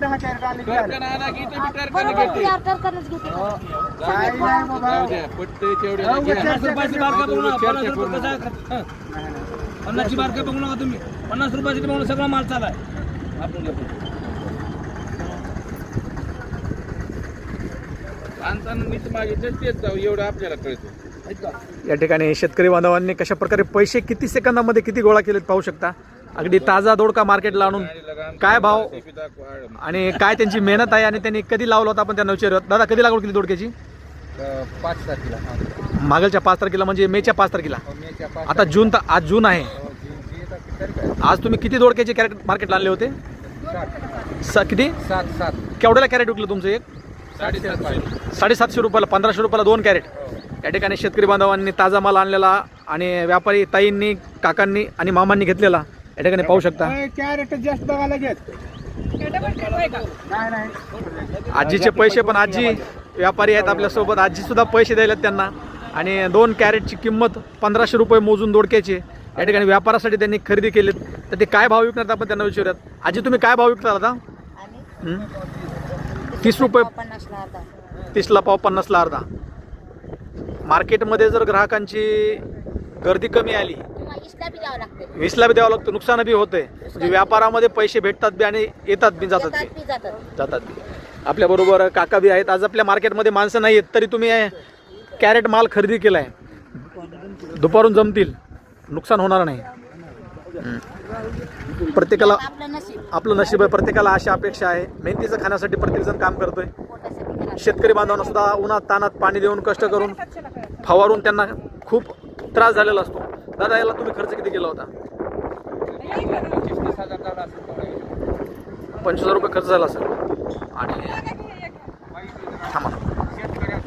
10 crate आले की कारखाना आणा की इथं बी कारखाना बरोबर घेते. कारखानाच घेते. काय नाही बाबा. जाऊ द्या, पटतंय तेवढे अहो, घ्या. 50 रुपयाची बारका बघू नका, 50 रुपये रुपये कसं कसं आहे? नाही. 50ची बारका बघू नका तुम्ही. 50 रुपयाची बघून सगळा माल चालाय. आपण घेतो. आणताना मीच मागितलं तेच जाऊ एवढं आपल्याला कळतं. या ठिकाणी शेतकरी बांधवांनी कशा प्रकारे पैसे किती सेकंदामध्ये किती गोळा केलेत पाहू शकता. अगदी ताजा दोडका मार्केटला आणून काय भाव आणि काय त्यांची मेहनत आहे आणि त्यांनी कधी लावला होता आपण त्यांना विचारूयात. दादा कधी लागवड केली दोडक्याची? 5 तारखेला. मागलच्या 5 तारखेला म्हणजे मेच्या 5 तारखेला. मेच्या 5 आता आज जून आहे. आज तुम्ही किती दोडक्याचे कॅरेट मार्केटला आणले होते? किती 7 केवढ्याला कॅरेट विकलं तुमचं एक? 750 रुपयाला 1500 रुपयाला 2 कॅरेट. या ठिकाणी शेतकरी बांधवांनी ताजा माल आणलेला आणि व्यापारी ताईंनी काकांनी आणि मामांनी घेतलेला या ठिकाणी पाहू शकता. कॅरेट जास्त बघायला घेत नाही. आजीचे पैसे पण आजी व्यापारी आहेत आपल्यासोबत. आजी सुद्धा पैसे द्यायला त्यांना आणि 2 कॅरेटची किंमत 1500 रुपये मोजून दोडक्याचे या ठिकाणी व्यापारासाठी त्यांनी खरेदी केलीत. तर ते काय भाव विकणार आपण त्यांना विचारूयात. आजी तुम्ही काय भाव विकता आता? 30 रुपये 30ला पाव 50ला अर्धा. मार्केटमध्ये जर ग्राहकांची गर्दी कमी आली 20ला बी द्यावं लागतं. नुकसान बी होतंय. म्हणजे व्यापारामध्ये पैसे भेटतात बी आणि येतात बी जातात बी. आपल्याबरोबर काका बी आहेत. आज आपल्या मार्केटमध्ये माणसं नाही आहेत तरी तुम्ही कॅरेट माल खरेदी केलाय. दुपारून जमतील, नुकसान होणार नाही. प्रत्येकाला आपलं नशीब आहे. प्रत्येकाला अशा अपेक्षा आहे. मेहनतीचं खाण्यासाठी प्रत्येकजण काम करतोय. शेतकरी बांधवांना सुद्धा उन्हात तानात पाणी देऊन कष्ट करून फवारून त्यांना खूप त्रास झालेला असतो. दादा याला तुम्ही खर्च किती केला होता? 25,000 रुपये खर्च झाला असेल. आणि थांबा,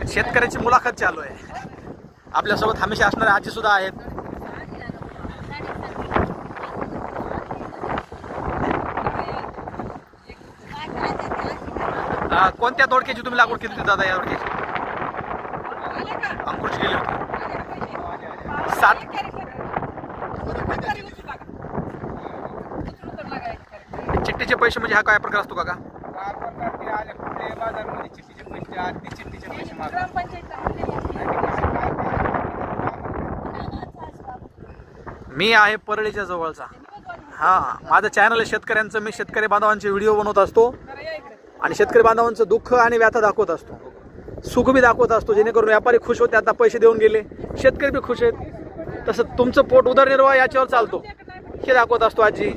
शेतकऱ्याची मुलाखत चालू आहे. आपल्यासोबत हमेशा असणारे आजी सुद्धा आहेत. कोणत्या दोडक्याची तुम्ही लागवड केली होती दादा? या दोडक्याची अंकुरची केली होती. 7 चिठ्ठीचे पैसे म्हणजे हा काय प्रकार असतो काका? मी आहे परळीच्या जवळचा. हां, माझं चॅनल आहे शेतकऱ्यांचं. मी शेतकरी बांधवांचे व्हिडिओ बनवत असतो आणि शेतकरी बांधवांचं दुःख आणि व्यथा दाखवत असतो, सुख बी दाखवत असतो, जेणेकरून व्यापारी खुश होते. आता पैसे देऊन गेले, शेतकरी बी खुश आहेत. तसं तुमचं पोट उदरनिर्वाह याच्यावर चालतो हे दाखवत असतो आजी.